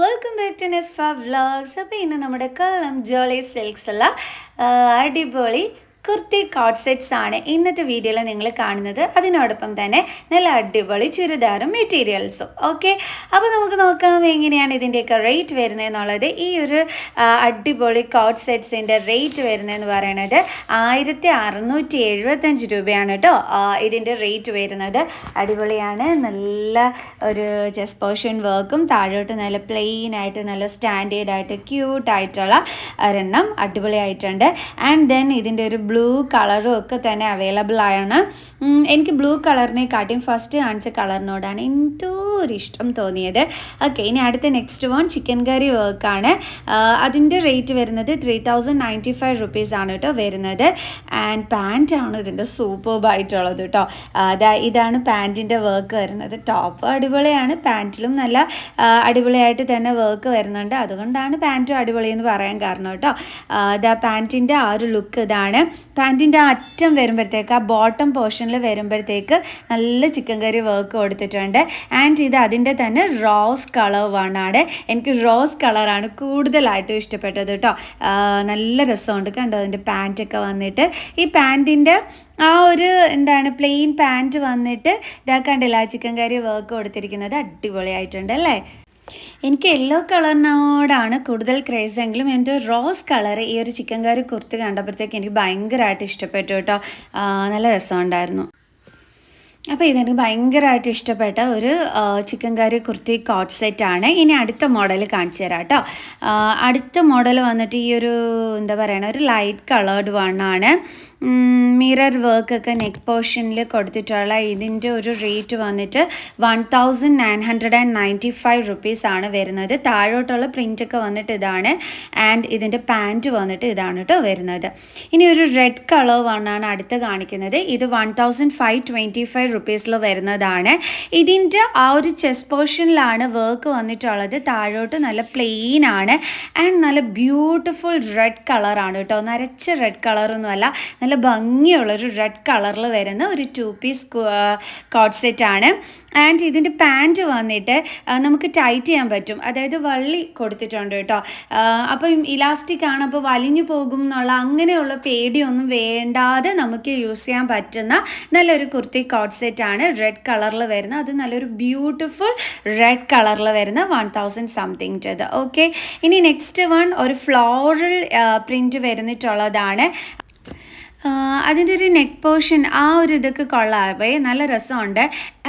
Welcome back to നെസ്ഫ vlogs. അപ്പോൾ ഇന്ന് നമ്മുടെ കൊല്ലം ജോളി സിൽക്സ് അടിപൊളി കുർത്തി കോട്ട് സെറ്റ്സ് ആണ് ഇന്നത്തെ വീഡിയോയിൽ നിങ്ങൾ കാണുന്നത്. അതിനോടൊപ്പം തന്നെ നല്ല അടിപൊളി ചുരിദാറും മെറ്റീരിയൽസും. ഓക്കെ, അപ്പോൾ നമുക്ക് നോക്കാം എങ്ങനെയാണ് ഇതിൻ്റെയൊക്കെ റേറ്റ് വരുന്നതെന്നുള്ളത്. ഈ ഒരു അടിപൊളി കോട്ട് സെറ്റ്സിൻ്റെ റേറ്റ് വരുന്നതെന്ന് പറയുന്നത് 1675 രൂപയാണ് കേട്ടോ. ഇതിൻ്റെ റേറ്റ് വരുന്നത് അടിപൊളിയാണ്. നല്ല ഒരു ചെസ്റ്റ് പോർഷൻ വർക്കും താഴോട്ട് നല്ല പ്ലെയിൻ ആയിട്ട് നല്ല സ്റ്റാൻഡേർഡ് ആയിട്ട് ക്യൂട്ടായിട്ടുള്ള ഒരെണ്ണം അടിപൊളിയായിട്ടുണ്ട്. ആൻഡ് ദെൻ ഇതിൻ്റെ ഒരു ബ്ലൂ കളറും ഒക്കെ തന്നെ അവൈലബിൾ ആണ്. എനിക്ക് ബ്ലൂ കളറിനെക്കാട്ടിയും ഫസ്റ്റ് കാണിച്ച കളറിനോടാണ് എന്തോ ഒരു ഇഷ്ടം തോന്നിയത്. ഓക്കെ, ഇനി അടുത്ത നെക്സ്റ്റ് വൺ ചിക്കൻ കറി വർക്കാണ്. അതിൻ്റെ റേറ്റ് വരുന്നത് 3095 റുപ്പീസാണ് കേട്ടോ വരുന്നത്. ആൻഡ് പാൻറ്റാണ് ഇതിൻ്റെ സൂപ്പർബായിട്ടുള്ളത് കേട്ടോ. ഇതാണ് പാൻറ്റിൻ്റെ വർക്ക് വരുന്നത്. ടോപ്പ് അടിപൊളിയാണ്, പാൻറ്റിലും നല്ല അടിപൊളിയായിട്ട് തന്നെ വർക്ക് വരുന്നുണ്ട്. അതുകൊണ്ടാണ് പാൻറ്റും അടിപൊളി എന്ന് പറയാൻ കാരണം കേട്ടോ. പാൻറ്റിൻ്റെ ആ ഒരു ലുക്ക് ഇതാണ്. പാൻറ്റിൻ്റെ അറ്റം വരുമ്പോഴത്തേക്ക് ആ ബോട്ടം പോർഷനിൽ വരുമ്പോഴത്തേക്ക് നല്ല ചിക്കൻ കറി വർക്ക് കൊടുത്തിട്ടുണ്ട്. ആൻഡ് ഇത് അതിൻ്റെ തന്നെ റോസ് കളറാണ്. എനിക്ക് റോസ് കളറാണ് കൂടുതലായിട്ടും ഇഷ്ടപ്പെട്ടത് കേട്ടോ. നല്ല രസമുണ്ട് കണ്ടോ അതിൻ്റെ പാൻറ്റൊക്കെ വന്നിട്ട്. ഈ പാൻറ്റിൻ്റെ ആ ഒരു എന്താണ് പ്ലെയിൻ പാൻറ്റ് വന്നിട്ട് കണ്ടില്ല ചിക്കൻ കറി വർക്ക് കൊടുത്തിരിക്കുന്നത് അടിപൊളിയായിട്ടുണ്ട് അല്ലേ. എനിക്ക് യെല്ലോ കളറിനോടാണ് കൂടുതൽ ക്രേസ് എങ്കിലും എൻ്റെ റോസ് കളർ ഈ ഒരു ചിക്കൻ കറി കുർത്തി കണ്ടപ്പോഴത്തേക്ക് എനിക്ക് ഭയങ്കരമായിട്ട് ഇഷ്ടപ്പെട്ടു കേട്ടോ. നല്ല രസമുണ്ടായിരുന്നു. അപ്പോൾ ഇതെനിക്ക് ഭയങ്കരമായിട്ട് ഇഷ്ടപ്പെട്ട ഒരു ചിക്കൻ കറി കുർത്തി കോട്ട് സെറ്റാണ്. ഇനി അടുത്ത മോഡൽ കാണിച്ചു തരാം കേട്ടോ. അടുത്ത മോഡൽ വന്നിട്ട് ഈ ഒരു എന്താ പറയുക ഒരു ലൈറ്റ് കളേർഡ് വണ്ണാണ്. മിറർ വർക്കൊക്കെ നെക്ക് പോർഷനിൽ കൊടുത്തിട്ടുള്ള ഇതിൻ്റെ ഒരു റേറ്റ് വന്നിട്ട് 1995 റുപ്പീസാണ് വരുന്നത്. താഴോട്ടുള്ള പ്രിൻ്റൊക്കെ വന്നിട്ട് ഇതാണ്. ആൻഡ് ഇതിൻ്റെ പാൻറ്റ് വന്നിട്ട് ഇതാണ് കേട്ടോ വരുന്നത്. ഇനി ഒരു റെഡ് കളർ വണ്ണാണ് അടുത്ത് കാണിക്കുന്നത്. ഇത് 1525 റുപ്പീസിൽ വരുന്നതാണ്. ഇതിൻ്റെ ആ ഒരു ചെസ്റ്റ് പോർഷനിലാണ് വർക്ക് വന്നിട്ടുള്ളത്. താഴോട്ട് നല്ല പ്ലെയിൻ ആണ് ആൻഡ് നല്ല ബ്യൂട്ടിഫുൾ റെഡ് കളറാണ് കേട്ടോ. നരച്ച റെഡ് കളറൊന്നുമല്ല, നല്ല ഭംഗിയുള്ളൊരു റെഡ് കളറിൽ വരുന്ന ഒരു 2 പീസ് കോട്ട് സെറ്റാണ്. ആൻഡ് ഇതിൻ്റെ പാൻറ്റ് വന്നിട്ട് നമുക്ക് ടൈറ്റ് ചെയ്യാൻ പറ്റും, അതായത് വള്ളി കൊടുത്തിട്ടുണ്ട് കേട്ടോ. അപ്പം ഇലാസ്റ്റിക് ആണ്, അപ്പോൾ വലിഞ്ഞു പോകും എന്നുള്ള അങ്ങനെയുള്ള പേടിയൊന്നും വേണ്ടാതെ നമുക്ക് യൂസ് ചെയ്യാൻ പറ്റുന്ന നല്ലൊരു കുർത്തി കോട്ട് സെറ്റാണ്. റെഡ് കളറിൽ വരുന്ന, അത് നല്ലൊരു ബ്യൂട്ടിഫുൾ റെഡ് കളറിൽ വരുന്ന 1000 സംതിങ്. ഓക്കെ, ഇനി നെക്സ്റ്റ് വൺ ഒരു ഫ്ലോറൽ പ്രിൻറ്റ് വരുന്നിട്ടുള്ളതാണ്. അതിൻ്റെ ഒരു നെക്ക് പോർഷൻ ആ ഒരു ഇതൊക്കെ കൊള്ളാവേ നല്ല രസമുണ്ട്.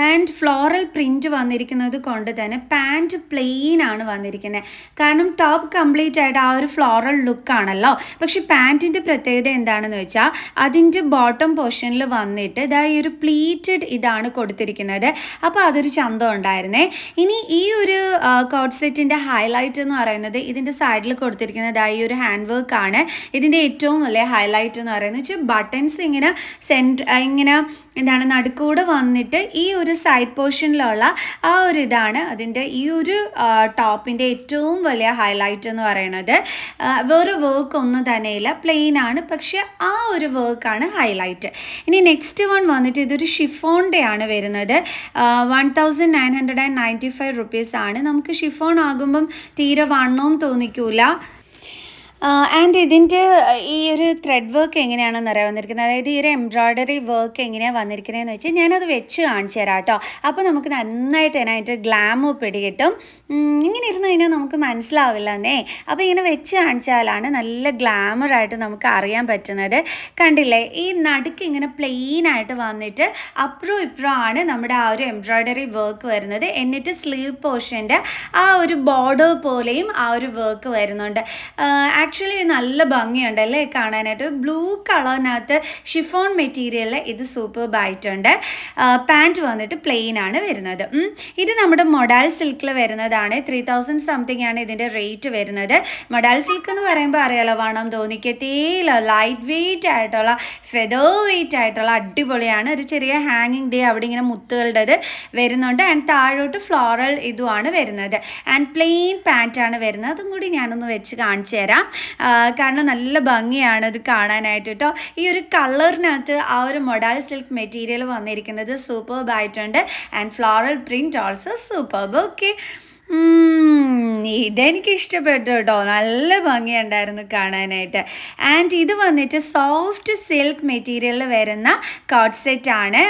ആൻഡ് ഫ്ലോറൽ പ്രിൻറ്റ് വന്നിരിക്കുന്നത് കൊണ്ട് തന്നെ പാൻറ്റ് പ്ലെയിൻ ആണ് വന്നിരിക്കുന്നത്. കാരണം ടോപ്പ് കംപ്ലീറ്റ് ആയിട്ട് ആ ഒരു ഫ്ലോറൽ ലുക്കാണല്ലോ. പക്ഷെ പാൻറ്റിൻ്റെ പ്രത്യേകത എന്താണെന്ന് വെച്ചാൽ അതിൻ്റെ ബോട്ടം പോർഷനിൽ വന്നിട്ട് ഈ ഒരു പ്ലീറ്റഡ് ഇതാണ് കൊടുത്തിരിക്കുന്നത്. അപ്പോൾ അതൊരു ചന്തം ഉണ്ടായിരുന്നേ. ഇനി ഈ ഒരു കോട്ട് സെറ്റിൻ്റെ ഹൈലൈറ്റ് എന്ന് പറയുന്നത് ഇതിൻ്റെ സൈഡിൽ കൊടുത്തിരിക്കുന്നത് ഈ ഒരു ഹാൻഡ് വർക്കാണ്. ഇതിൻ്റെ ഏറ്റവും വലിയ ഹൈലൈറ്റ് എന്ന് പറയുന്നത് വെച്ചാൽ ബട്ടൺസ് ഇങ്ങനെ ഇങ്ങനെ എന്താണ് നടുക്കൂടെ വന്നിട്ട് ഈ ഒരു സൈഡ് പോർഷനിലുള്ള ആ ഒരു ഇതാണ് അതിൻ്റെ ഈ ഒരു ടോപ്പിൻ്റെ ഏറ്റവും വലിയ ഹൈലൈറ്റ് എന്ന് പറയുന്നത്. വേറെ വർക്ക് ഒന്നും തന്നെയില്ല, പ്ലെയിൻ ആണ്, പക്ഷെ ആ ഒരു വർക്കാണ് ഹൈലൈറ്റ്. ഇനി നെക്സ്റ്റ് വൺ വന്നിട്ട് ഇതൊരു ഷിഫോണിൻ്റെ ആണ് വരുന്നത്. 1995 റുപ്പീസാണ്. നമുക്ക് ഷിഫോൺ ആകുമ്പം തീരെ വണ്ണവും തോന്നിക്കൂല. ആൻഡ് ഇതിൻ്റെ ഈ ഒരു ത്രെഡ് വർക്ക് എങ്ങനെയാണെന്ന് അറിയാൻ വന്നിരിക്കുന്നത്, അതായത് ഈ ഒരു എംബ്രോയ്ഡറി വർക്ക് എങ്ങനെയാണ് വന്നിരിക്കുന്നതെന്ന് വെച്ചാൽ ഞാനത് വെച്ച് കാണിച്ചു തരാം കേട്ടോ. അപ്പോൾ നമുക്ക് നന്നായിട്ട് അതിനായിട്ട് ഗ്ലാമർ പിടികിട്ടും. ഇങ്ങനെ ഇരുന്ന് കഴിഞ്ഞാൽ നമുക്ക് മനസ്സിലാവില്ല എന്നേ. അപ്പോൾ ഇങ്ങനെ വെച്ച് കാണിച്ചാലാണ് നല്ല ഗ്ലാമറായിട്ട് നമുക്ക് അറിയാൻ പറ്റുന്നത്. കണ്ടില്ലേ, ഈ നടുക്ക് ഇങ്ങനെ പ്ലെയിൻ ആയിട്ട് വന്നിട്ട് അപ്പുറവും ഇപ്പുറവും ആണ് നമ്മുടെ ആ ഒരു എംബ്രോയ്ഡറി വർക്ക് വരുന്നത്. എന്നിട്ട് സ്ലീവ് പോർഷൻ്റെ ആ ഒരു ബോർഡർ പോലെയും ആ ഒരു വർക്ക് വരുന്നുണ്ട്. ആക്ച്വലി നല്ല ഭംഗിയുണ്ട് അല്ലേ കാണാനായിട്ട്. ബ്ലൂ കളറിനകത്ത് ഷിഫോൺ മെറ്റീരിയൽ ഇത് സൂപ്പർബായിട്ടുണ്ട്. പാൻറ്റ് വന്നിട്ട് പ്ലെയിൻ ആണ് വരുന്നത്. ഇത് നമ്മുടെ മൊഡാൽ സിൽക്കിൽ വരുന്നതാണ്. 3000 സംതിങ് ആണ് ഇതിൻ്റെ റേറ്റ് വരുന്നത്. മൊഡാൽ സിൽക്ക് എന്ന് പറയുമ്പോൾ അറിയാലോ, വേണം തോന്നിക്കത്തേയില്ല, ലൈറ്റ് വെയ്റ്റ് ആയിട്ടുള്ള ഫെദർ വെയ്റ്റ് ആയിട്ടുള്ള അടിപൊളിയാണ്. ഒരു ചെറിയ ഹാങ്ങിങ് അവിടെ ഇങ്ങനെ മുത്തുകളുടേത് വരുന്നുണ്ട്. ആൻഡ് താഴോട്ട് ഫ്ലോറൽ ഇതുമാണ് വരുന്നത്. ആൻഡ് പ്ലെയിൻ പാൻറ്റാണ് വരുന്നത്. അതും കൂടി ഞാനൊന്ന് വെച്ച് കാണിച്ചു തരാം. കാരണം നല്ല ഭംഗിയാണ് ഇത് കാണാനായിട്ട് കേട്ടോ. ഈ ഒരു കളറിനകത്ത് ആ ഒരു മൊഡാൽ സിൽക്ക് മെറ്റീരിയൽ വന്നിരിക്കുന്നത് സൂപ്പർബ് ആയിട്ടുണ്ട്. And floral print also superb. Okay, ഇതെനിക്ക് ഇഷ്ടപ്പെട്ടു കേട്ടോ. നല്ല ഭംഗിയുണ്ടായിരുന്നു കാണാനായിട്ട്. ആൻഡ് ഇത് വന്നിട്ട് സോഫ്റ്റ് സിൽക്ക് മെറ്റീരിയലിൽ വരുന്ന കോട്ട് സെറ്റ് ആണ്.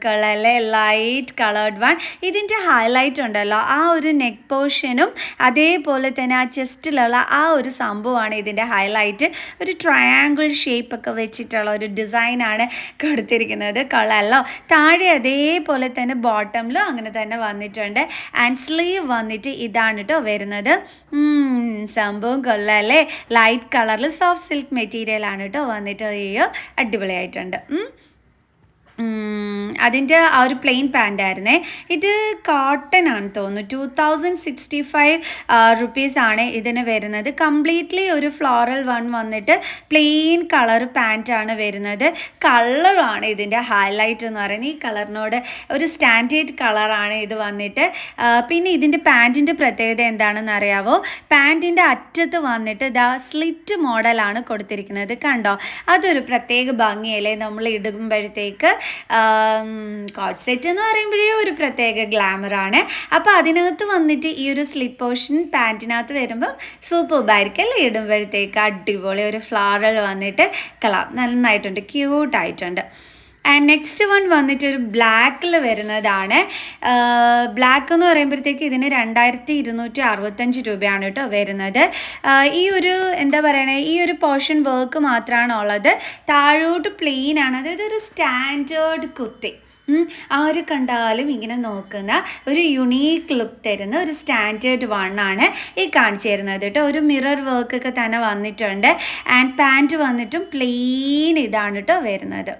കളറിലെ ലൈറ്റ് കളേർഡ് വൺ. ഇതിൻ്റെ ഹൈലൈറ്റ് ഉണ്ടല്ലോ, ആ ഒരു നെക്ക് പോർഷനും അതേപോലെ തന്നെ ആ ചെസ്റ്റിലുള്ള ആ ഒരു സംഭവമാണ് ഇതിൻ്റെ ഹൈലൈറ്റ്. ഒരു ട്രയാങ്കിൾ ഷേപ്പൊക്കെ വെച്ചിട്ടുള്ള ഒരു ഡിസൈനാണ് കൊടുത്തിരിക്കുന്നത്. കൊള്ളാമല്ലോ. താഴെ അതേപോലെ തന്നെ ബോട്ടമിലും അങ്ങനെ തന്നെ വന്നിട്ടുണ്ട്. ആൻഡ് സ്ലീവ് വന്നിട്ട് ഇതാണ് കേട്ടോ വരുന്നത്. സംഭവം കൊള്ളാമല്ലേ. ലൈറ്റ് കളറിൽ സോഫ്റ്റ് സിൽക്ക് മെറ്റീരിയൽ ആണ് കേട്ടോ വന്നിട്ട്. അയ്യോ അടിപൊളിയായിട്ടുണ്ട്. അതിൻ്റെ ആ ഒരു പ്ലെയിൻ പാൻ്റായിരുന്നേ. ഇത് കോട്ടൺ ആണ് തോന്നുന്നു. 2065 റുപ്പീസാണ് ഇതിന് വരുന്നത്. കംപ്ലീറ്റ്ലി ഒരു ഫ്ലോറൽ വൺ വന്നിട്ട് പ്ലെയിൻ കളർ പാൻറ്റാണ് വരുന്നത്. കളറാണ് ഇതിൻ്റെ ഹൈലൈറ്റ് എന്ന് പറയുന്നത്. ഈ കളറിനോട് ഒരു സ്റ്റാൻഡേർഡ് കളറാണ് ഇത് വന്നിട്ട്. പിന്നെ ഇതിൻ്റെ പാൻറ്റിൻ്റെ പ്രത്യേകത എന്താണെന്ന് അറിയാവോ? പാൻറ്റിൻ്റെ അറ്റത്ത് വന്നിട്ട് സ്ലിറ്റ് മോഡലാണ് കൊടുത്തിരിക്കുന്നത്. കണ്ടോ? അതൊരു പ്രത്യേക ഭംഗിയല്ലേ നമ്മൾ ഇടുമ്പോഴത്തേക്ക്. കോട്ട് സെറ്റ് എന്ന് പറയുമ്പോഴേ ഒരു പ്രത്യേക ഗ്ലാമറാണ്. അപ്പോൾ അതിനകത്ത് വന്നിട്ട് ഈ ഒരു സ്ലിപ്പ് പോർഷൻ പാൻറ്റിനകത്ത് വരുമ്പോൾ സൂപ്പർബായിരിക്കും അല്ലേ. ഇടുമ്പോഴത്തേക്ക് അടിപൊളി ഒരു ഫ്ലോറൽ വന്നിട്ട് നന്നായിട്ടുണ്ട്, ക്യൂട്ടായിട്ടുണ്ട്. ആൻഡ് നെക്സ്റ്റ് വൺ വന്നിട്ട് ഒരു ബ്ലാക്കിൽ വരുന്നതാണ്. ബ്ലാക്ക് എന്ന് പറയുമ്പോഴത്തേക്ക് ഇതിന് 2265 രൂപയാണ് കേട്ടോ വരുന്നത്. ഈ ഒരു എന്താ പറയണേ, ഈ ഒരു പോർഷൻ വർക്ക് മാത്രമാണ് ഉള്ളത്. താഴോട്ട് പ്ലെയിൻ ആണ്. അതായത് ഒരു സ്റ്റാൻഡേർഡ് കുർത്തി. ആര് കണ്ടാലും ഇങ്ങനെ നോക്കുന്ന ഒരു യുണീക്ക് ലുക്ക് തരുന്ന ഒരു സ്റ്റാൻഡേർഡ് വണ്ണാണ് ഈ കാണിച്ചു തരുന്നത് കേട്ടോ. ഒരു മിറർ വർക്കൊക്കെ തന്നെ വന്നിട്ടുണ്ട്. ആൻഡ് പാൻറ്റ് വന്നിട്ടും പ്ലെയിൻ ഇതാണ് കേട്ടോ വരുന്നത്.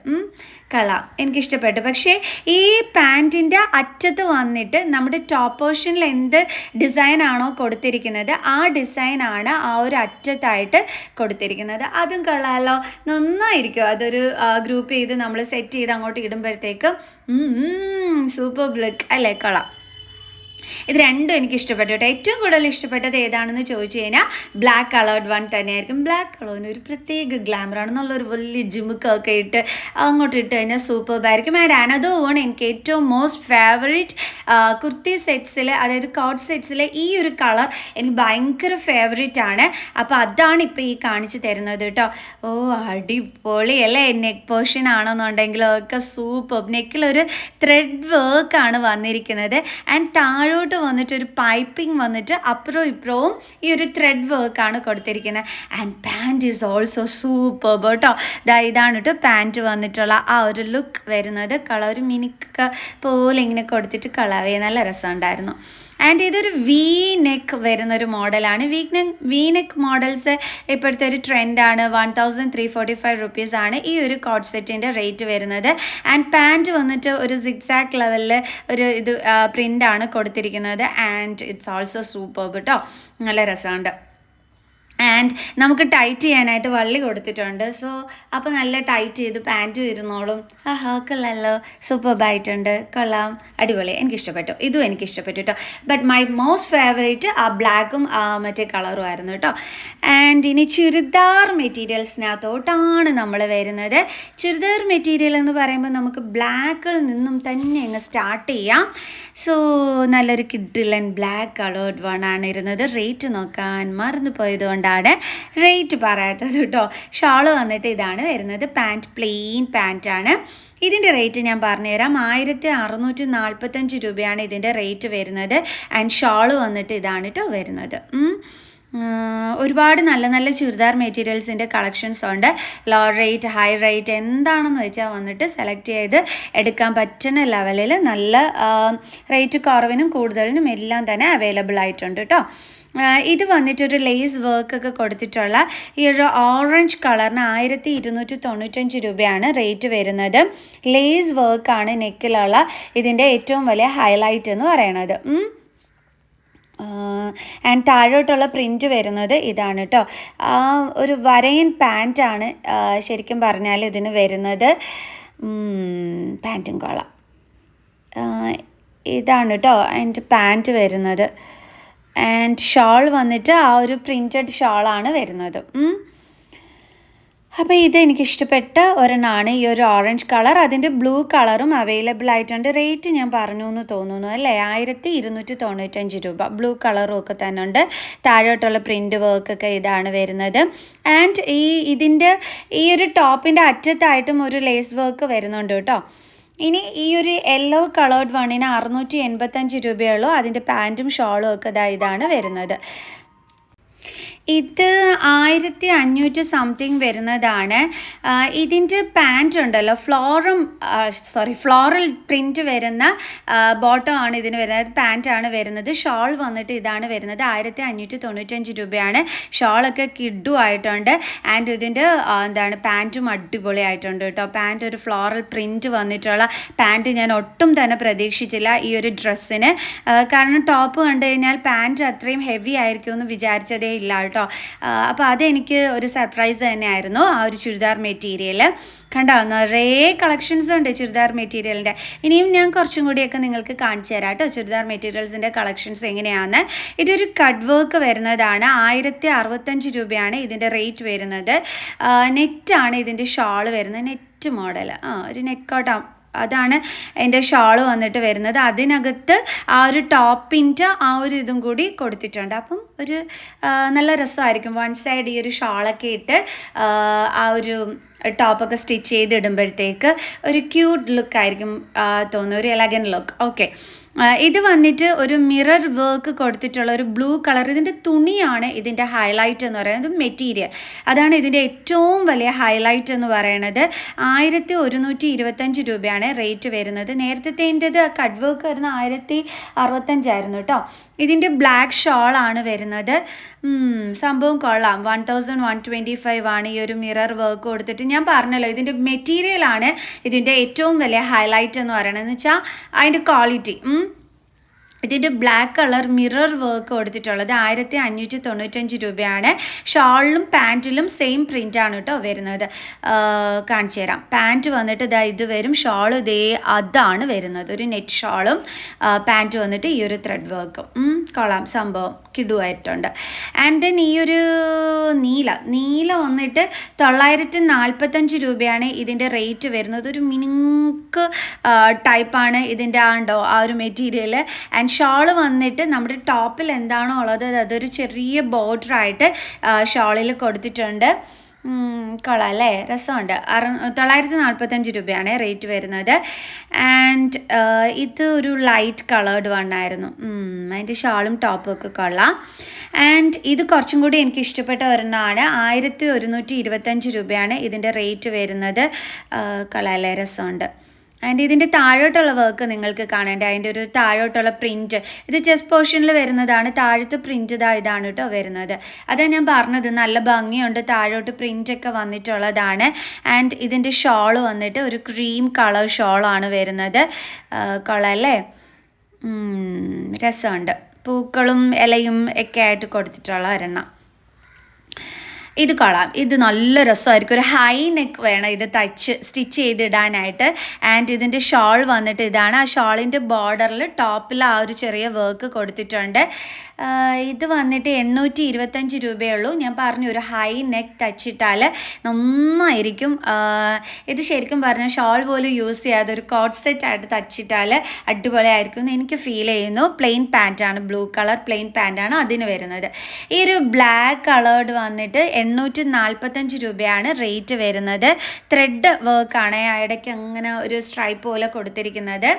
എനിക്കിഷ്ടപ്പെട്ടു. പക്ഷേ ഈ പാൻറ്റിൻ്റെ അറ്റത്ത് വന്നിട്ട് നമ്മുടെ ടോപ്പ് പോർഷനിൽ എന്ത് ഡിസൈനാണോ കൊടുത്തിരിക്കുന്നത് ആ ഡിസൈനാണ് ആ ഒരു അറ്റത്തായിട്ട് കൊടുത്തിരിക്കുന്നത്. അതും കൊള്ളാമല്ലോ, നന്നായിരിക്കും. അതൊരു ഗ്രൂപ്പ് ചെയ്ത് നമ്മൾ സെറ്റ് ചെയ്ത് അങ്ങോട്ട് ഇടുമ്പോഴത്തേക്കും സൂപ്പർ ലുക്ക് അല്ലേ. കൊള്ളാം. ഇത് രണ്ടും എനിക്ക് ഇഷ്ടപ്പെട്ടു കേട്ടോ. ഏറ്റവും കൂടുതൽ ഇഷ്ടപ്പെട്ടത് ഏതാണെന്ന് ചോദിച്ചു കഴിഞ്ഞാൽ ബ്ലാക്ക് കളേർഡ് വൺ തന്നെയായിരിക്കും. ബ്ലാക്ക് കളറിന് ഒരു പ്രത്യേക ഗ്ലാമറാണെന്നുള്ളൊരു വലിയ ജിമുക്കൊക്കെ ഇട്ട് അങ്ങോട്ട് ഇട്ട് കഴിഞ്ഞാൽ സൂപ്പർബായിരിക്കും. ആൻഡ് അനദർ വൺ എനിക്ക് ഏറ്റവും മോസ്റ്റ് ഫേവറേറ്റ് കുർത്തി സെറ്റ്സിൽ, അതായത് കോട്ട് സെറ്റ്സിൽ ഈ ഒരു കളർ എനിക്ക് ഭയങ്കര ഫേവറേറ്റ് ആണ്. അപ്പോൾ അതാണ് ഇപ്പോൾ ഈ കാണിച്ച് തരുന്നത് കേട്ടോ. ഓ അടിപൊളി അല്ലേ. നെക്ക് പോർഷൻ ആണെന്നുണ്ടെങ്കിലും ഒക്കെ സൂപ്പർ. നെക്കിലൊരു ത്രെഡ് വർക്കാണ് വന്നിരിക്കുന്നത്. ആൻഡ് താഴോട്ട് വന്നിട്ട് ഒരു പൈപ്പിംഗ് വന്നിട്ട് അപ്പുറവും ഇപ്പുറവും ഈ ഒരു ത്രെഡ് വർക്കാണ് കൊടുത്തിരിക്കുന്നത്. And pant is also super കേട്ടോ. ഇതാണ് കേട്ടോ പാൻറ്റ് വന്നിട്ടുള്ള ആ ഒരു ലുക്ക് വരുന്നത്. കളർ മിനിക്ക് പോലെ ഇങ്ങനെ കൊടുത്തിട്ട് കളവേ നല്ല രസമുണ്ടായിരുന്നു. ആൻഡ് ഇതൊരു വി നെക്ക് വരുന്നൊരു മോഡലാണ്. വി നെക്ക് മോഡൽസ് ഇപ്പോഴത്തെ ഒരു ട്രെൻഡാണ്. 1345 റുപ്പീസാണ് ഈ ഒരു കോട്ട് സെറ്റിൻ്റെ റേറ്റ് വരുന്നത്. ആൻഡ് പാൻറ്റ് വന്നിട്ട് ഒരു സിക്സാക്ക് ലെവലിൽ ഒരു ഇത് പ്രിൻ്റാണ് കൊടുത്തിരിക്കുന്നത്. ആൻഡ് ഇറ്റ്സ് ഓൾസോ സൂപ്പർ കേട്ടോ. നല്ല രസമുണ്ട്. ആൻഡ് നമുക്ക് ടൈറ്റ് ചെയ്യാനായിട്ട് വള്ളി കൊടുത്തിട്ടുണ്ട്. സോ അപ്പോൾ നല്ല ടൈറ്റ് ചെയ്ത് പാൻറ്റും ഇരുന്നോളും. കൊള്ളാമല്ലോ, സൂപ്പർബായിട്ടുണ്ട്, കൊള്ളാം, അടിപൊളി. എനിക്കിഷ്ടപ്പെട്ടു. ഇതും എനിക്കിഷ്ടപ്പെട്ടു കേട്ടോ. ബട്ട് മൈ മോസ്റ്റ് ഫേവറേറ്റ് ആ ബ്ലാക്കും മറ്റേ കളറും ആയിരുന്നു കേട്ടോ. ആൻഡ് ഇനി ചുരിദാർ മെറ്റീരിയൽസിനകത്തോട്ടാണ് നമ്മൾ വരുന്നത്. ചുരിദാർ മെറ്റീരിയൽ എന്ന് പറയുമ്പോൾ നമുക്ക് ബ്ലാക്കിൽ നിന്നും തന്നെ അങ്ങ് സ്റ്റാർട്ട് ചെയ്യാം. സോ നല്ലൊരു കിഡിലൻ ബ്ലാക്ക് കളേർഡ് വൺ ആണ് ഇരുന്നത്. റേറ്റ് നോക്കാൻ മറന്നു പോയതുകൊണ്ട് റേറ്റ് പറയാത്തത് കേട്ടോ. ഷാള് വന്നിട്ട് ഇതാണ് വരുന്നത്. പാൻറ്റ് പ്ലെയിൻ പാൻറ്റാണ്. ഇതിൻ്റെ റേറ്റ് ഞാൻ പറഞ്ഞുതരാം. 1645 രൂപയാണ് ഇതിൻ്റെ റേറ്റ് വരുന്നത്. ആൻഡ് ഷാള് വന്നിട്ട് ഇതാണ് കേട്ടോ വരുന്നത്. ഒരുപാട് നല്ല നല്ല ചുരിദാർ മെറ്റീരിയൽസിൻ്റെ കളക്ഷൻസ് ഉണ്ട്. ലോ റേറ്റ്, ഹൈ റേറ്റ് എന്താണെന്ന് വെച്ചാൽ വന്നിട്ട് സെലക്ട് ചെയ്ത് എടുക്കാൻ പറ്റുന്ന ലെവലിൽ നല്ല റേറ്റ് കുറവിനും കൂടുതലിനും എല്ലാം തന്നെ അവൈലബിൾ ആയിട്ടുണ്ട് കേട്ടോ. ഇത് വന്നിട്ടൊരു ലേസ് വർക്കൊക്കെ കൊടുത്തിട്ടുള്ള ഈ ഒരു ഓറഞ്ച് കളറിന് 1295 രൂപയാണ് റേറ്റ് വരുന്നത്. ലേസ് വർക്കാണ് നെക്കിലുള്ള ഇതിൻ്റെ ഏറ്റവും വലിയ ഹൈലൈറ്റ് എന്ന് പറയണത്. ആൻഡ് താഴോട്ടുള്ള പ്രിൻറ്റ് വരുന്നത് ഇതാണ് കേട്ടോ. ഒരു വരയൻ പാൻറ്റാണ് ശരിക്കും പറഞ്ഞാൽ ഇതിന് വരുന്നത്. പാൻറ്റും കൊള്ളാം. ഇതാണ് കേട്ടോ അതിൻ്റെ പാൻറ്റ് വരുന്നത്. ആൻഡ് ഷാൾ വന്നിട്ട് ആ ഒരു പ്രിൻറ്റഡ് ഷാളാണ് വരുന്നത്. അപ്പോൾ ഇത് എനിക്കിഷ്ടപ്പെട്ട ഒരെണ്ണമാണ് ഈ ഒരു ഓറഞ്ച് കളർ. അതിൻ്റെ ബ്ലൂ കളറും അവൈലബിൾ ആയിട്ടുണ്ട്. റേറ്റ് ഞാൻ പറഞ്ഞു എന്ന് തോന്നുന്നു അല്ലേ, 1295 രൂപ. ബ്ലൂ കളറും ഒക്കെ തന്നെ ഉണ്ട്. താഴോട്ടുള്ള പ്രിൻ്റ് വർക്കൊക്കെ ഇതാണ് വരുന്നത്. ആൻഡ് ഇതിൻ്റെ ഈ ഒരു ടോപ്പിൻ്റെ അറ്റത്തായിട്ടും ഒരു ലേസ് വർക്ക് വരുന്നുണ്ട് കേട്ടോ. ഇനി ഈ ഒരു യെല്ലോ കളേർഡ് വണ്ണിന് 685 രൂപയുള്ളൂ. അതിൻ്റെ പാൻറ്റും ഷോളും ഒക്കെ ഇതാണ് വരുന്നത്. ഇത് 1500 സംതിങ് വരുന്നതാണ്. ഇതിൻ്റെ പാൻറ് ഉണ്ടല്ലോ, ഫ്ലോറൽ പ്രിൻറ്റ് വരുന്ന ബോട്ടമാണ് ഇതിന് വരുന്നത്, പാൻറ്റാണ് വരുന്നത്. ഷോൾ വന്നിട്ട് ഇതാണ് വരുന്നത്, 1595 രൂപയാണ്. ഷോളൊക്കെ കിഡു ആയിട്ടുണ്ട്. ആൻഡ് ഇതിൻ്റെ പാൻറ്റും അടിപൊളിയായിട്ടുണ്ട് കേട്ടോ. പാൻറ്റ് ഒരു ഫ്ലോറൽ പ്രിൻറ്റ് വന്നിട്ടുള്ള പാൻറ്റ് ഞാൻ ഒട്ടും തന്നെ പ്രതീക്ഷിച്ചില്ല ഈ ഒരു ഡ്രസ്സിന്. കാരണം ടോപ്പ് കണ്ടു കഴിഞ്ഞാൽ പാൻറ്റ് അത്രയും ഹെവി ആയിരിക്കും എന്ന് വിചാരിച്ചതേ ഇല്ല കേട്ടോ. അപ്പോൾ അതെനിക്ക് ഒരു സർപ്രൈസ് തന്നെയായിരുന്നു. ആ ഒരു ചുരിദാർ മെറ്റീരിയൽ കണ്ടോ, നിറയെ കളക്ഷൻസ് ഉണ്ട് ചുരിദാർ മെറ്റീരിയലിൻ്റെ. ഇനിയും ഞാൻ കുറച്ചും കൂടിയൊക്കെ നിങ്ങൾക്ക് കാണിച്ചു തരാം കേട്ടോ ചുരിദാർ മെറ്റീരിയൽസിൻ്റെ കളക്ഷൻസ് എങ്ങനെയാണ്. ഇതൊരു കട്ട് വർക്ക് വരുന്നതാണ്. 1065 രൂപയാണ് ഇതിൻ്റെ റേറ്റ് വരുന്നത്. നെറ്റാണ് ഇതിൻ്റെ ഷാള് വരുന്നത്, നെറ്റ് മോഡൽ. ഒരു നെറ്റ് കോട്ട, അതാണ് എൻ്റെ ഷാള് വന്നിട്ട് വരുന്നത്. അതിനകത്ത് ആ ഒരു ടോപ്പിൻ്റെ ആ ഒരു ഇതും കൂടി കൊടുത്തിട്ടുണ്ട്. അപ്പം ഒരു നല്ല രസമായിരിക്കും വൺ സൈഡ് ഈ ഒരു ഷാളൊക്കെ ഇട്ട് ആ ഒരു ടോപ്പൊക്കെ സ്റ്റിച്ച് ചെയ്തിടുമ്പോഴത്തേക്ക് ഒരു ക്യൂട്ട് ലുക്കായിരിക്കും തോന്നുന്നു, ഒരു എലഗൻ ലുക്ക്. ഓക്കെ, ഇത് വന്നിട്ട് ഒരു മിറർ വർക്ക് കൊടുത്തിട്ടുള്ള ഒരു ബ്ലൂ കളർ. ഇതിൻ്റെ തുണിയാണ് ഇതിൻ്റെ ഹൈലൈറ്റ് എന്ന് പറയുന്നത്, മെറ്റീരിയൽ. അതാണ് ഇതിൻ്റെ ഏറ്റവും വലിയ ഹൈലൈറ്റ് എന്ന് പറയുന്നത്. 1125 രൂപയാണ് റേറ്റ് വരുന്നത്. നേരത്തേൻ്റെത് കട്ട് വർക്ക് വരുന്ന 1065 ആയിരുന്നു കേട്ടോ. ഇതിൻ്റെ ബ്ലാക്ക് ഷോളാണ് വരുന്നത്. സംഭവം കൊള്ളാം. 1125 ആണ് ഈ ഒരു മിറർ വർക്ക് കൊടുത്തിട്ട്. ഞാൻ പറഞ്ഞല്ലോ ഇതിൻ്റെ മെറ്റീരിയലാണ് ഇതിൻ്റെ ഏറ്റവും വലിയ ഹൈലൈറ്റ് എന്ന് പറയുന്നത്. എന്ന് വെച്ചാൽ അതിൻ്റെ ക്വാളിറ്റി. ഇതിൻ്റെ ബ്ലാക്ക് കളർ മിറർ വർക്ക് കൊടുത്തിട്ടുള്ളത് 1595 രൂപയാണ്. ഷാളിലും പാൻറ്റിലും സെയിം പ്രിൻ്റാണ് കേട്ടോ വരുന്നത്. കാണിച്ചു തരാം. പാൻറ്റ് വന്നിട്ട് ഇത് വരും, ഷാൾ അതാണ് വരുന്നത്, ഒരു നെറ്റ് ഷാളും. പാൻറ്റ് വന്നിട്ട് ഈ ഒരു ത്രെഡ് വർക്കും. കൊള്ളാം, സംഭവം കിടുവായിട്ടുണ്ട്. ആൻഡ് ദെൻ ഈ ഒരു നീല വന്നിട്ട് 945 രൂപയാണ് ഇതിൻ്റെ റേറ്റ് വരുന്നത്. ഒരു മിനുക്ക് ടൈപ്പാണ് ഇതിൻ്റെ ആ ഒരു മെറ്റീരിയൽ. ആൻഡ് ഷാള് വന്നിട്ട് നമ്മുടെ ടോപ്പിൽ എന്താണോ ഉള്ളത് അതൊരു ചെറിയ ബോർഡറായിട്ട് ഷാളിൽ കൊടുത്തിട്ടുണ്ട്. കൊള്ളാം അല്ലേ, രസമുണ്ട്. 945 രൂപയാണ് റേറ്റ് വരുന്നത്. ആൻഡ് ഇത് ഒരു ലൈറ്റ് കളേർഡ് വണ്ണായിരുന്നു. അതിൻ്റെ ഷാളും ടോപ്പും ഒക്കെ കൊള്ളാം. ആൻഡ് ഇത് കുറച്ചും കൂടി എനിക്ക് ഇഷ്ടപ്പെട്ട ഒരെണ്ണമാണ്. 1125 രൂപയാണ് ഇതിൻ്റെ റേറ്റ് വരുന്നത്. കൊള്ളാം അല്ലേ, രസമുണ്ട്. ആൻഡ് ഇതിൻ്റെ താഴോട്ടുള്ള വർക്ക് നിങ്ങൾക്ക് കാണേണ്ട, അതിൻ്റെ ഒരു താഴോട്ടുള്ള പ്രിൻറ്റ്. ഇത് ചെസ്റ്റ് പോർഷനിൽ വരുന്നതാണ്. താഴത്തെ പ്രിൻറ്റ് ഇതാണ് കേട്ടോ വരുന്നത്. അതാണ് ഞാൻ പറഞ്ഞത്, നല്ല ഭംഗിയുണ്ട്, താഴോട്ട് പ്രിൻ്റൊക്കെ വന്നിട്ടുള്ളതാണ്. ആൻഡ് ഇതിൻ്റെ ഷോള് വന്നിട്ട് ഒരു ക്രീം കളർ ഷോളാണ് വരുന്നത്. കൊള്ളാല്ലേ, രസമുണ്ട്. പൂക്കളും ഇലയും ഒക്കെ ആയിട്ട് കൊടുത്തിട്ടുള്ള ഒരെണ്ണം. ഇത് കൊള്ളാം, ഇത് നല്ല രസമായിരിക്കും. ഒരു ഹൈ നെക്ക് വേണം ഇത് സ്റ്റിച്ച് ചെയ്തിടാനായിട്ട്. ആൻഡ് ഇതിൻ്റെ ഷോൾ വന്നിട്ട് ഇതാണ്. ആ ഷോളിൻ്റെ ബോർഡറിൽ ടോപ്പിൽ ആ ഒരു ചെറിയ വർക്ക് കൊടുത്തിട്ടുണ്ട്. ഇത് വന്നിട്ട് 825 രൂപയുള്ളൂ. ഞാൻ പറഞ്ഞു ഒരു ഹൈ നെക്ക് തച്ചിട്ടാൽ നന്നായിരിക്കും. ഇത് ശരിക്കും പറഞ്ഞാൽ ഷോൾ പോലും യൂസ് ചെയ്യാതെ ഒരു കോട്ട് സെറ്റായിട്ട് തച്ചിട്ടാൽ അടിപൊളിയായിരിക്കും എന്ന് എനിക്ക് ഫീൽ ചെയ്യുന്നു. പ്ലെയിൻ പാൻറ്റാണ്, ബ്ലൂ കളർ പ്ലെയിൻ പാൻറ്റാണ് അതിന് വരുന്നത്. ഈ ഒരു ബ്ലാക്ക് കളേർഡ് വന്നിട്ട് 845 രൂപയാണ് റേറ്റ് വരുന്നത്. ത്രെഡ് വർക്കാണ്, ഇടയ്ക്ക് അങ്ങനെ ഒരു സ്ട്രൈപ്പ് പോലെ കൊടുത്തിരിക്കുന്നത്.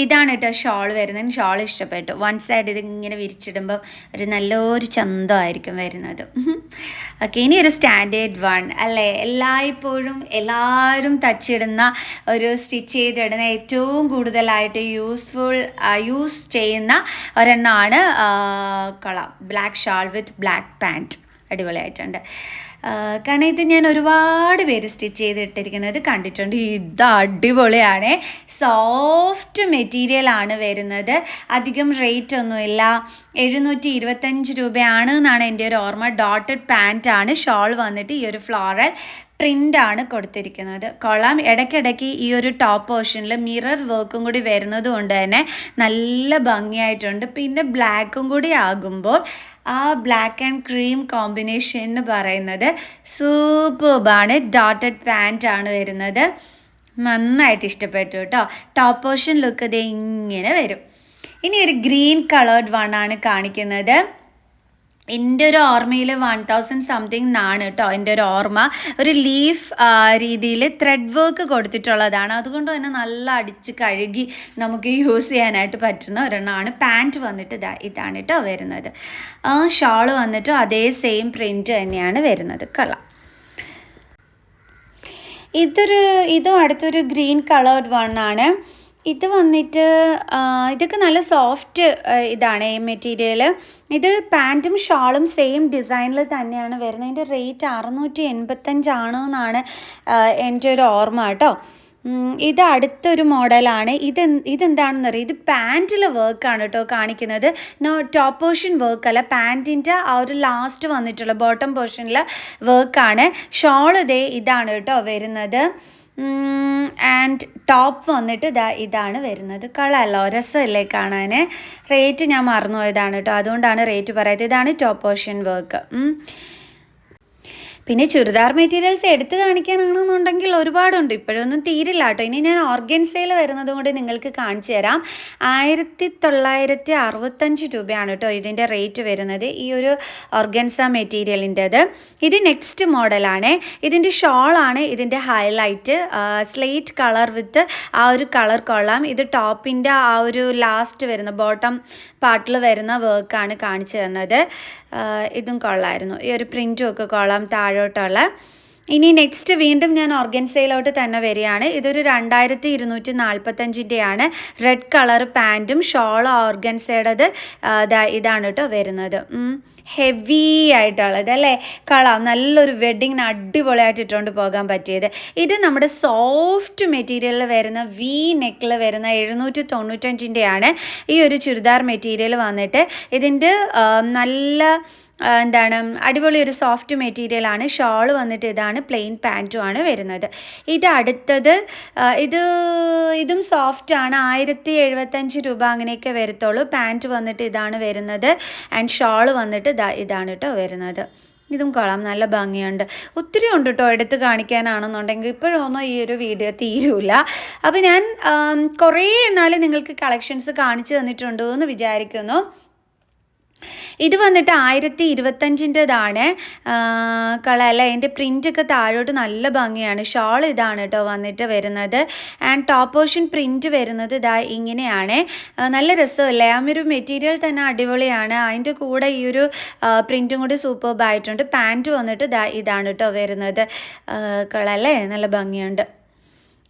ഇതാണ് കേട്ടോ ഷോൾ വരുന്നത്. ഷോൾ ഇഷ്ടപ്പെട്ടു. വൺ സൈഡ് ഇത് ഇങ്ങനെ വിരിച്ചിടുമ്പം ഒരു നല്ലൊരു ചന്തമായിരിക്കും വരുന്നത്. ഓക്കെ, ഇനി ഒരു സ്റ്റാൻഡേർഡ് വൺ അല്ലേ, എല്ലായ്പ്പോഴും എല്ലാവരും തച്ചിടുന്ന ഒരു സ്റ്റിച്ച് ചെയ്തിടുന്ന ഏറ്റവും കൂടുതലായിട്ട് യൂസ് ചെയ്യുന്ന ഒരെണ്ണമാണ് കൊള്ളാം. Black shawl with black pant, അടിപൊളിയായിട്ടുണ്ട്. കാരണം ഇത് ഞാൻ ഒരുപാട് പേര് സ്റ്റിച്ച് ചെയ്തിട്ടിരിക്കുന്നത് കണ്ടിട്ടുണ്ട്. ഇത് അടിപൊളിയാണ്, സോഫ്റ്റ് മെറ്റീരിയലാണ് വരുന്നത്. അധികം റേറ്റ് ഒന്നുമില്ല. 725 രൂപയാണ് എന്നാണ് എൻ്റെ ഒരു ഓർമ്മ. ഡോട്ടഡ് പാൻറ്റാണ്. ഷോൾ വന്നിട്ട് ഈ ഒരു ഫ്ലോറൽ പ്രിൻ്റാണ് കൊടുത്തിരിക്കുന്നത്. കൊള്ളാം. ഇടയ്ക്കിടയ്ക്ക് ഈ ഒരു ടോപ്പ് പോർഷനിൽ മിറർ വർക്കും കൂടി വരുന്നത് കൊണ്ട് തന്നെ നല്ല ഭംഗിയായിട്ടുണ്ട്. പിന്നെ ബ്ലാക്കും കൂടി ആകുമ്പോൾ ആ ബ്ലാക്ക് ആൻഡ് ക്രീം കോമ്പിനേഷൻ എന്ന് പറയുന്നത് സൂപ്പർബാണ്. ഡോട്ടഡ് പാൻറ് ആണ് വരുന്നത്. നന്നായിട്ട് ഇഷ്ടപ്പെട്ടു കേട്ടോ. ടോപ്പ് പോർഷൻ ലുക്ക് ഇത് ഇങ്ങനെ വരും. ഇനി ഒരു ഗ്രീൻ കളേർഡ് വണ്ണാണ് കാണിക്കുന്നത്. എൻ്റെ ഒരു ഓർമ്മയിൽ 1000 സംതിങ് എന്നാണ് കേട്ടോ എൻ്റെ ഒരു ഓർമ്മ. ഒരു ലീഫ് രീതിയിൽ ത്രെഡ് വർക്ക് കൊടുത്തിട്ടുള്ളതാണ്. അതുകൊണ്ട് തന്നെ നല്ല അടിച്ച് കഴുകി നമുക്ക് യൂസ് ചെയ്യാനായിട്ട് പറ്റുന്ന ഒരെണ്ണമാണ്. പാൻറ്റ് വന്നിട്ട് ഇതാണ് കേട്ടോ വരുന്നത്. ഷാള് വന്നിട്ട് അതേ സെയിം പ്രിൻറ്റ് തന്നെയാണ് വരുന്നത്. കൊള്ളാം. ഇതും അടുത്തൊരു ഗ്രീൻ കളേർഡ് വണ്ണാണ്. ഇത് വന്നിട്ട് ഇതൊക്കെ നല്ല സോഫ്റ്റ് ഇതാണ് മെറ്റീരിയൽ. ഇത് പാൻറ്റും ഷാളും സെയിം ഡിസൈനിൽ തന്നെയാണ് വരുന്നത്. ഇതിൻ്റെ റേറ്റ് 685 ആണോ എന്നാണ് എൻ്റെ ഒരു ഓർമ്മ കേട്ടോ. ഇത് അടുത്തൊരു മോഡലാണ്. ഇതെന്താണെന്നറിയാം, ഇത് പാൻറ്റിൽ വർക്കാണ് കേട്ടോ കാണിക്കുന്നത്. ടോപ്പ് പോർഷൻ വർക്കല്ല, പാൻറ്റിൻ്റെ ആ ഒരു ലാസ്റ്റ് വന്നിട്ടുള്ള ബോട്ടം പോർഷനിൽ വർക്കാണ്. ഷാൾ ഇതാണ് കേട്ടോ വരുന്നത്. ആൻഡ് ടോപ്പ് വന്നിട്ട് ഇതാണ് വരുന്നത്. കളറല്ലോ, രസമല്ലേ കാണാൻ. റേറ്റ് ഞാൻ മറന്നുപോയതാണ് കേട്ടോ, അതുകൊണ്ടാണ് റേറ്റ് പറയാത്തത്. ഇതാണ് ടോപ്പ് പോർഷൻ വർക്ക്. പിന്നെ ചുരിദാർ മെറ്റീരിയൽസ് എടുത്ത് കാണിക്കാനാണെന്നുണ്ടെങ്കിൽ ഒരുപാടുണ്ട്. ഇപ്പോഴൊന്നും തീരില്ല കേട്ടോ. ഇനി ഞാൻ ഓർഗൻസയിൽ വരുന്നത് കൊണ്ട് നിങ്ങൾക്ക് കാണിച്ചു തരാം. 1965 രൂപയാണ് കേട്ടോ ഇതിൻ്റെ റേറ്റ് വരുന്നത്, ഈ ഒരു ഓർഗൻസ മെറ്റീരിയലിൻ്റെത്. ഇത് നെക്സ്റ്റ് മോഡലാണ്. ഇതിൻ്റെ ഷോളാണ് ഇതിൻ്റെ ഹൈലൈറ്റ്. സ്ലേറ്റ് കളർ വിത്ത് ആ ഒരു കളർ കൊള്ളാം. ഇത് ടോപ്പിൻ്റെ ആ ഒരു ലാസ്റ്റ് വരുന്ന ബോട്ടം പാർട്ടിൽ വരുന്ന വർക്കാണ് കാണിച്ചു തന്നത്. ഇതും കൊള്ളായിരുന്നു. ഈ ഒരു പ്രിൻറ്റും ഒക്കെ കൊള്ളാം താഴോട്ടുള്ള. ഇനി നെക്സ്റ്റ് വീണ്ടും ഞാൻ ഓർഗൻസയിലോട്ട് തന്നെ വരികയാണ്. ഇതൊരു 2245-ൻ്റെയാണ്. റെഡ് കളർ പാൻറ്റും ഷോൾ ഓർഗൻസയുടേത് ഇതാണ് കേട്ടോ വരുന്നത്. ഹെവി ആയിട്ടുള്ളത് അല്ലേ, കളാം. നല്ലൊരു വെഡ്ഡിങ്ങിന് അടിപൊളിയായിട്ട് ഇട്ടുകൊണ്ട് പോകാൻ പറ്റിയത്. ഇത് നമ്മുടെ സോഫ്റ്റ് മെറ്റീരിയലിൽ വരുന്ന വി നെക്കിൽ വരുന്ന 795-ൻ്റെയാണ് ഈ ഒരു ചുരിദാർ മെറ്റീരിയൽ വന്നിട്ട്. ഇതിൻ്റെ നല്ല അടിപൊളി ഒരു സോഫ്റ്റ് മെറ്റീരിയലാണ്. ഷോൾ വന്നിട്ട് ഇതാണ്, പ്ലെയിൻ പാൻറ്റുമാണ് വരുന്നത്. ഇത് അടുത്തത് ഇതും സോഫ്റ്റാണ്. 1075 രൂപ അങ്ങനെയൊക്കെ വരത്തുള്ളൂ. പാൻറ്റ് വന്നിട്ട് ഇതാണ് വരുന്നത്. ആൻഡ് ഷോൾ വന്നിട്ട് ഇതാണ് കേട്ടോ വരുന്നത്. ഇതും കൊള്ളാം, നല്ല ഭംഗിയുണ്ട്. ഒത്തിരി ഉണ്ട് കേട്ടോ എടുത്ത് കാണിക്കാനാണെന്നുണ്ടെങ്കിൽ. ഇപ്പോഴൊന്നും ഈ ഒരു വീഡിയോ തീരൂല. അപ്പോൾ ഞാൻ കുറേ എന്നാലും നിങ്ങൾക്ക് കളക്ഷൻസ് കാണിച്ചു തന്നിട്ടുണ്ടോ എന്ന് വിചാരിക്കുന്നു. ഇത് വന്നിട്ട് 1025-ൻ്റെതാണ്. കളയല്ല, അതിൻ്റെ പ്രിൻ്റൊക്കെ താഴോട്ട് നല്ല ഭംഗിയാണ്. ഷോൾ ഇതാണ് കേട്ടോ വന്നിട്ട് വരുന്നത്. ആൻഡ് ടോപ്പ് പോർഷൻ പ്രിൻറ്റ് വരുന്നത് ഇങ്ങനെയാണ്. നല്ല രസമല്ലേ, ആ ഒരു മെറ്റീരിയൽ തന്നെ അടിപൊളിയാണ്. അതിൻ്റെ കൂടെ ഈ ഒരു പ്രിൻറ്റും കൂടി സൂപ്പർബായിട്ടുണ്ട്. പാൻറ്റ് വന്നിട്ട് ഇതാണ് കേട്ടോ വരുന്നത്. കളയല്ലേ, നല്ല ഭംഗിയുണ്ട്.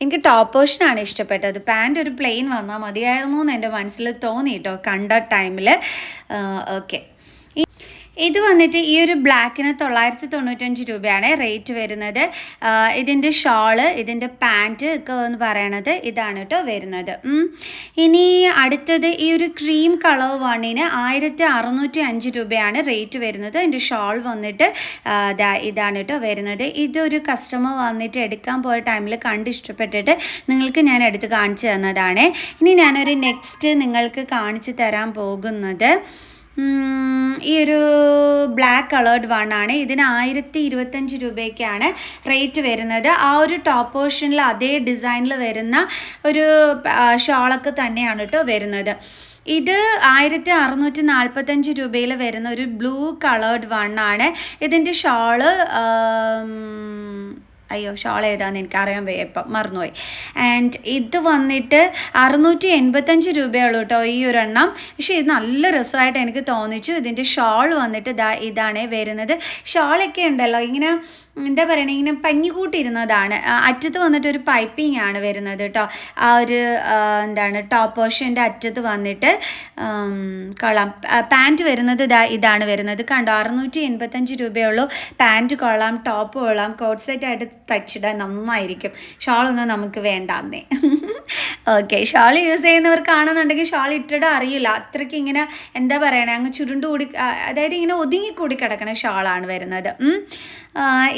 എനിക്ക് ടോപ്പ് പോർഷനാണ് ഇഷ്ടപ്പെട്ടത്. പാൻറ്റ് ഒരു പ്ലെയിൻ വന്നാൽ മതിയായിരുന്നു എന്ന് എൻ്റെ മനസ്സിൽ തോന്നി കേട്ടോ കണ്ട ടൈമിൽ. ഓക്കെ, ഇത് വന്നിട്ട് ഈ ഒരു ബ്ലാക്കിന് 995 രൂപയാണ് റേറ്റ് വരുന്നത്. ഇതിൻ്റെ ഷോള്, ഇതിൻ്റെ പാൻറ്റ് ഒക്കെ എന്ന് പറയണത് ഇതാണ് കേട്ടോ വരുന്നത്. ഇനി അടുത്തത് ഈ ഒരു ക്രീം കളർ വണ്ണിന് 1605 രൂപയാണ് റേറ്റ് വരുന്നത്. അതിൻ്റെ ഷോൾ വന്നിട്ട് ഇതാണ് കേട്ടോ വരുന്നത്. ഇതൊരു കസ്റ്റമർ വന്നിട്ട് എടുക്കാൻ പോയ ടൈമിൽ കണ്ട് ഇഷ്ടപ്പെട്ടിട്ട് നിങ്ങൾക്ക് ഞാൻ എടുത്ത് കാണിച്ചു തന്നതാണ്. ഇനി ഞാനൊരു നെക്സ്റ്റ് നിങ്ങൾക്ക് കാണിച്ചു തരാൻ പോകുന്നത് ഈ ഒരു ബ്ലാക്ക് കളേർഡ് വണ്ണാണ്. ഇതിന് 1025 രൂപയ്ക്കാണ് റേറ്റ് വരുന്നത്. ആ ഒരു ടോപ്പ് പോർഷനിൽ അതേ ഡിസൈനിൽ വരുന്ന ഒരു ഷോളൊക്കെ തന്നെയാണ് കേട്ടോ വരുന്നത്. ഇത് 1645 രൂപയിൽ വരുന്ന ഒരു ബ്ലൂ കളേർഡ് വണ്ണാണ്. ഇതിൻ്റെ ഷോള് ഷോൾ ഏതാണെന്ന് എനിക്കറിയാൻ വയ്യ, ഇപ്പം മറന്നുപോയി. ആൻഡ് ഇത് വന്നിട്ട് 685 രൂപയുള്ളൂ കേട്ടോ ഈ ഒരെണ്ണം. പക്ഷേ ഇത് നല്ല രസമായിട്ട് എനിക്ക് തോന്നിച്ചു. ഇതിൻ്റെ ഷോൾ വന്നിട്ട് ഇതാണ് വരുന്നത്. ഷോളൊക്കെ ഉണ്ടല്ലോ ഇങ്ങനെ എന്താ പറയണേ, ഇങ്ങനെ പഞ്ഞിക്കൂട്ടിരുന്നതാണ്. അറ്റത്ത് വന്നിട്ട് ഒരു പൈപ്പിംഗ് ആണ് വരുന്നത് കേട്ടോ. ആ ഒരു ടോപ്പ് പോർഷൻ്റെ അറ്റത്ത് വന്നിട്ട് കൊള്ളാം. പാൻറ്റ് വരുന്നത് ഇതാണ് വരുന്നത്. കണ്ടോ, 685 രൂപയുള്ളൂ. പാൻറ്റ് കൊള്ളാം, ടോപ്പ് കൊള്ളാം. കോട്ട് സെറ്റ് ആയിട്ട് തച്ചിടാൻ നന്നായിരിക്കും. ഷാളൊന്നും നമുക്ക് വേണ്ടാന്നേ. ഓക്കെ, ഷാൾ യൂസ് ചെയ്യുന്നവർക്കാണെന്നുണ്ടെങ്കിൽ ഷാൾ ഇട്ടിട്ട് അറിയില്ല, അത്രയ്ക്ക് ഇങ്ങനെ എന്താ പറയണേ, അങ്ങ് ചുരുണ്ടുകൂടി, അതായത് ഇങ്ങനെ ഒതുങ്ങിക്കൂടി കിടക്കുന്ന ഷാളാണ് വരുന്നത്.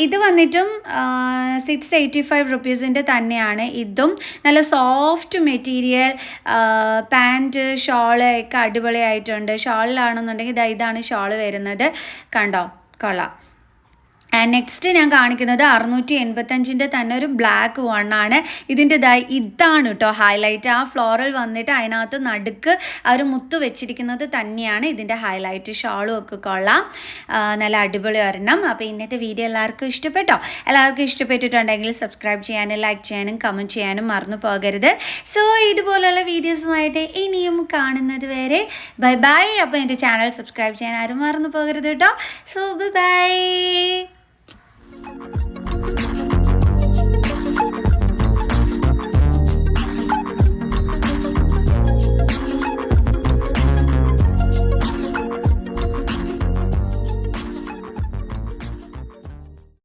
ഇത് വന്നിട്ടും 685 റുപ്പീസിൻ്റെ തന്നെയാണ്. ഇതും നല്ല സോഫ്റ്റ് മെറ്റീരിയൽ, പാൻറ്റ് ഷാള് ഒക്കെ അടിപൊളിയായിട്ടുണ്ട്. ഷാളിലാണെന്നുണ്ടെങ്കിൽ ഇതാണ് ഷാള് വരുന്നത്, കണ്ടോ, കൊള്ളാം. നെക്സ്റ്റ് ഞാൻ കാണിക്കുന്നത് 685 തന്നെ ഒരു ബ്ലാക്ക് വണ്ണാണ്. ഇതിൻ്റെ ഇതാണ് കേട്ടോ ഹൈലൈറ്റ്. ആ ഫ്ലോറൽ വന്നിട്ട് അതിനകത്ത് നടുക്ക് ആ ഒരു മുത്ത് വെച്ചിരിക്കുന്നത് തന്നെയാണ് ഇതിൻ്റെ ഹൈലൈറ്റ്. ഷാളും ഒക്കെ കൊള്ളാം, നല്ല അടിപൊളി ഒരെണ്ണം. അപ്പോൾ ഇന്നത്തെ വീഡിയോ എല്ലാവർക്കും ഇഷ്ടപ്പെട്ടോ? എല്ലാവർക്കും ഇഷ്ടപ്പെട്ടിട്ടുണ്ടെങ്കിൽ സബ്സ്ക്രൈബ് ചെയ്യാനും ലൈക്ക് ചെയ്യാനും കമൻറ്റ് ചെയ്യാനും മറന്നു പോകരുത്. സോ ഇതുപോലുള്ള വീഡിയോസുമായിട്ട് ഇനിയും കാണുന്നത് വരെ ബൈ ബൈ. അപ്പോൾ എൻ്റെ ചാനൽ സബ്സ്ക്രൈബ് ചെയ്യാൻ ആരും മറന്നു പോകരുത് കേട്ടോ. So bye bye.